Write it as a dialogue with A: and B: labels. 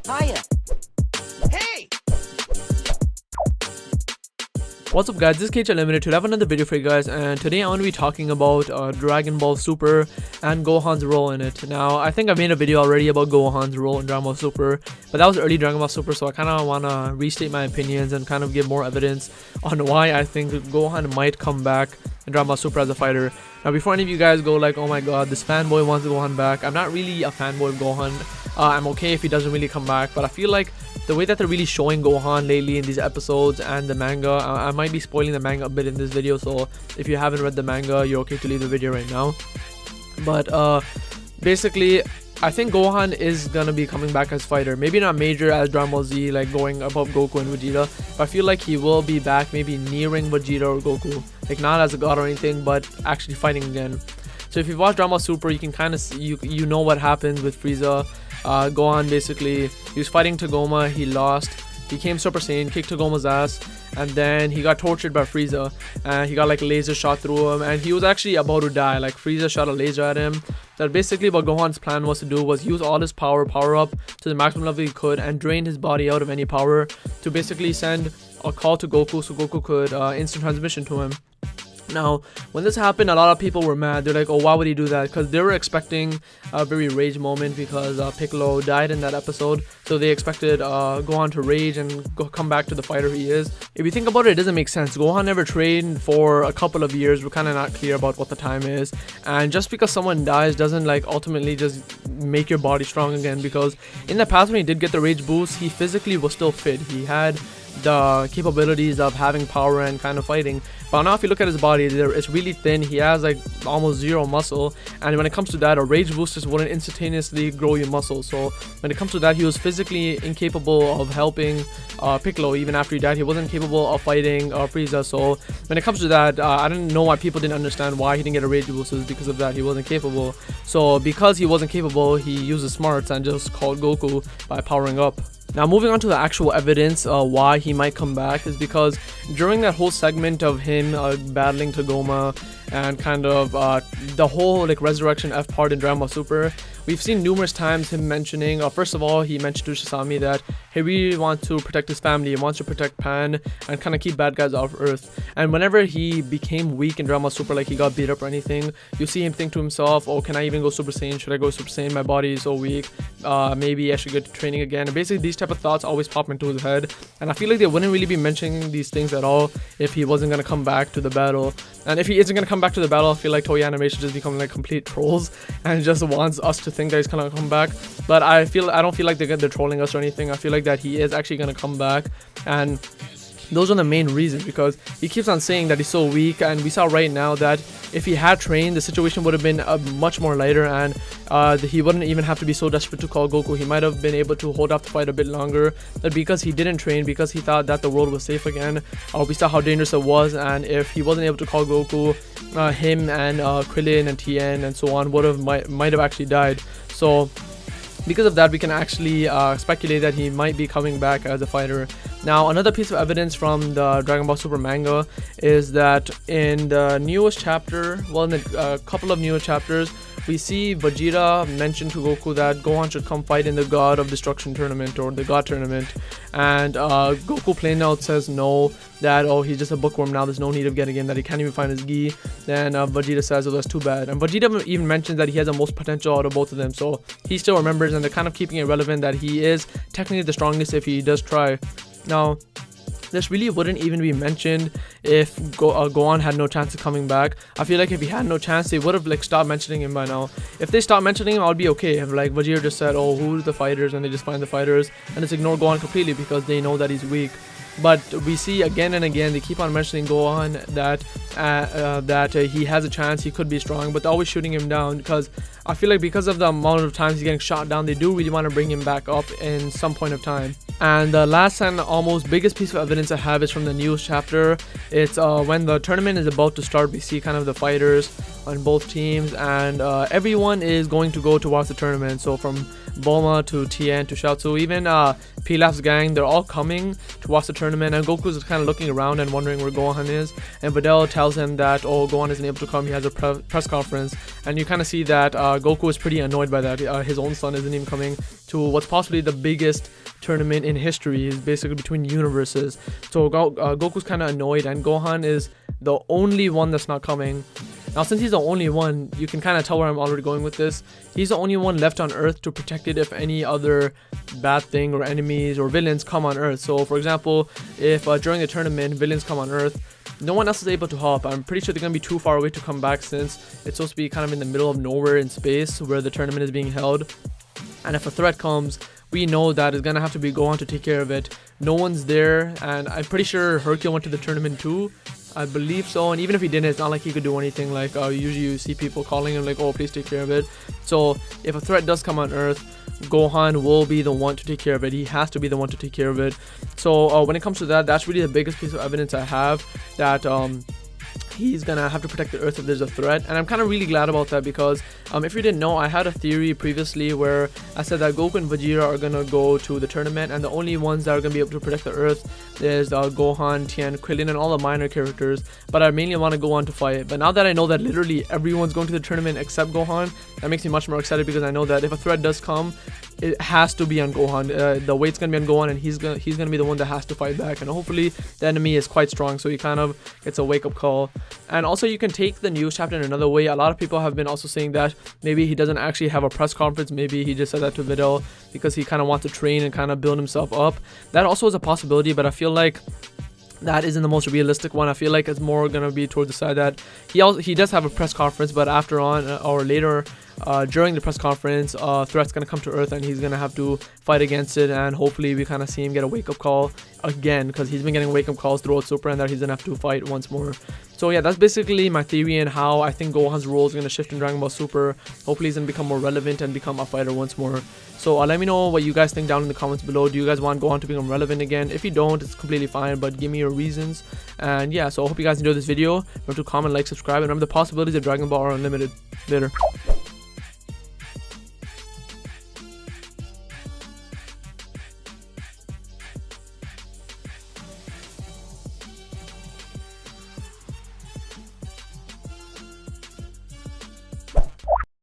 A: Hiya. Hey!
B: What's up guys, this is KhUnlimited. Today I have another video for you guys, and today I'm going to be talking about Dragon Ball Super and Gohan's role in it. Now, I think I made a video already about Gohan's role in Dragon Ball Super, but that was early Dragon Ball Super, so I kind of want to restate my opinions and kind of give more evidence on why I think Gohan might come back in Dragon Ball Super as a fighter. Now, before any of you guys go like, oh my god, this fanboy wants Gohan back, I'm not really a fanboy of Gohan. I'm okay if he doesn't really come back, but I feel like the way that they're really showing Gohan lately in these episodes and the manga, I might be spoiling the manga a bit in this video, so if you haven't read the manga, you're okay to leave the video right now. But basically, I think Gohan is gonna be coming back as fighter. Maybe not major as Dragon Ball Z, like going above Goku and Vegeta, but I feel like he will be back, maybe nearing Vegeta or Goku, like not as a god or anything, but actually fighting again. So if you've watched Dragon Ball Super, you can kind of you know what happens with Frieza. Gohan basically, he was fighting Tagoma, he lost, he became Super Saiyan, kicked Tagoma's ass, and then he got tortured by Frieza, and he got like a laser shot through him, and he was actually about to die. Like Frieza shot a laser at him. That basically what Gohan's plan was to do was use all his power up to the maximum level he could and drain his body out of any power to basically send a call to Goku so Goku could instant transmission to him. Now, when this happened, a lot of people were mad. They're like, oh, why would he do that? Because they were expecting a very rage moment because Piccolo died in that episode. So they expected Gohan to rage and come back to the fighter he is. If you think about it, it doesn't make sense. Gohan never trained for a couple of years. We're kind of not clear about what the time is. And just because someone dies doesn't like ultimately just make your body strong again. Because in the past when he did get the rage boost, he physically was still fit. He had the capabilities of having power and kind of fighting, but now if you look at his body, it's really thin. He has like almost zero muscle, and when it comes to that, a rage boost just wouldn't instantaneously grow your muscle. So when it comes to that, he was physically incapable of helping Piccolo. Even after he died, he wasn't capable of fighting Frieza. So when it comes to that, I don't know why people didn't understand why he didn't get a rage boost. It was because of that, he wasn't capable. So because he wasn't capable, he used his smarts and just called Goku by powering up. Now, moving on to the actual evidence why he might come back is because during that whole segment of him battling Tagoma and kind of the whole like resurrection F part in Dragon Ball Super, we've seen numerous times him mentioning, first of all, he mentioned to Sasami that he really wants to protect his family, he wants to protect Pan and kind of keep bad guys off Earth. And whenever he became weak in Dragon Ball Super, like he got beat up or anything, you see him think to himself, oh, can I even go Super Saiyan? Should I go Super Saiyan? My body is so weak. Maybe I should get to training again. And basically these type of thoughts always pop into his head, and I feel like they wouldn't really be mentioning these things at all if he wasn't going to come back to the battle. And if he isn't going to come back to the battle, I feel like Toei Animation just become like complete trolls and just wants us to think that he's gonna come back. But I don't feel like they're trolling us or anything. I feel like that he is actually gonna come back, and those are the main reasons, because he keeps on saying that he's so weak, and we saw right now that if he had trained, the situation would have been much more lighter, and he wouldn't even have to be so desperate to call Goku. He might have been able to hold off the fight a bit longer, but because he didn't train, because he thought that the world was safe again, we saw how dangerous it was, and if he wasn't able to call Goku, him and Krillin and Tien and so on might have actually died. So because of that, we can actually speculate that he might be coming back as a fighter. Now, another piece of evidence from the Dragon Ball Super manga is that in the newest chapter, well, in a couple of newer chapters, we see Vegeta mention to Goku that Gohan should come fight in the God of Destruction tournament, or the God tournament, and Goku plain out says no, that oh, he's just a bookworm now, there's no need of getting him, that he can't even find his gi. Then Vegeta says, oh, that's too bad, and Vegeta even mentions that he has the most potential out of both of them, so he still remembers, and they're kind of keeping it relevant that he is technically the strongest if he does try. Now, this really wouldn't even be mentioned if Gohan had no chance of coming back. I feel like if he had no chance, they would have like stopped mentioning him by now. If they stopped mentioning him, I'll be okay. If like Vegeta just said, oh, who's the fighters, and they just find the fighters and just ignore Gohan completely because they know that he's weak. But we see again and again they keep on mentioning Gohan that he has a chance, he could be strong, but they're always shooting him down, because I feel like because of the amount of times he's getting shot down, they do really want to bring him back up in some point of time. And the last and almost biggest piece of evidence I have is from the news chapter. It's when the tournament is about to start, we see kind of the fighters on both teams, and everyone is going to go towards the tournament. So from Bulma to Tien to Shiatsu, even Pilaf's gang, they're all coming towards the tournament, and Goku's kind of looking around and wondering where Gohan is, and Videl tells him that, oh, Gohan isn't able to come, he has a press conference, and you kind of see that Goku is pretty annoyed by that. His own son isn't even coming to what's possibly the biggest tournament in history, is basically between universes. So Goku's kind of annoyed, and Gohan is the only one that's not coming. Now, since he's the only one, you can kind of tell where I'm already going with this. He's the only one left on Earth to protect it if any other bad thing or enemies or villains come on Earth. So, for example, if during the tournament villains come on Earth, no one else is able to help. I'm pretty sure they're going to be too far away to come back, since it's supposed to be kind of in the middle of nowhere in space where the tournament is being held. And if a threat comes, we know that it's going to have to be Gohan to take care of it. No one's there, and I'm pretty sure Hercule went to the tournament too. I believe so, and even if he didn't, it's not like he could do anything. Like usually you see people calling him like, oh, please take care of it. So if a threat does come on Earth, Gohan will be the one to take care of it. He has to be the one to take care of it. So when it comes to that, that's really the biggest piece of evidence I have, that he's gonna have to protect the Earth if there's a threat. And I'm kind of really glad about that, because if you didn't know, I had a theory previously where I said that Goku and Vegeta are gonna go to the tournament, and the only ones that are gonna be able to protect the Earth is Gohan, Tien, Krillin, and all the minor characters, but I mainly want to go on to fight. But now that I know that literally everyone's going to the tournament except Gohan, that makes me much more excited, because I know that if a threat does come, it has to be on Gohan. The weight's gonna be on Gohan, and he's gonna be the one that has to fight back, and hopefully the enemy is quite strong, so he kind of gets a wake-up call. And also, you can take the news chapter in another way. A lot of people have been also saying that maybe he doesn't actually have a press conference, maybe he just said that to Videl because he kind of wants to train and kind of build himself up. That also is a possibility, but I feel like that isn't the most realistic one. I feel like it's more gonna be towards the side that he does have a press conference, but after on or later during the press conference, threat's gonna come to Earth, and he's gonna have to fight against it, and hopefully we kind of see him get a wake-up call again, because he's been getting wake-up calls throughout Super, and that he's gonna have to fight once more. So yeah, that's basically my theory and how I think Gohan's role is gonna shift in Dragon Ball Super. Hopefully he's gonna become more relevant and become a fighter once more. So let me know what you guys think down in the comments below. Do you guys want Gohan to become relevant again? If you don't, it's completely fine, but give me your reasons. And yeah, so I hope you guys enjoyed this video. Remember to comment, like, subscribe, and remember the possibilities of Dragon Ball are unlimited. Later.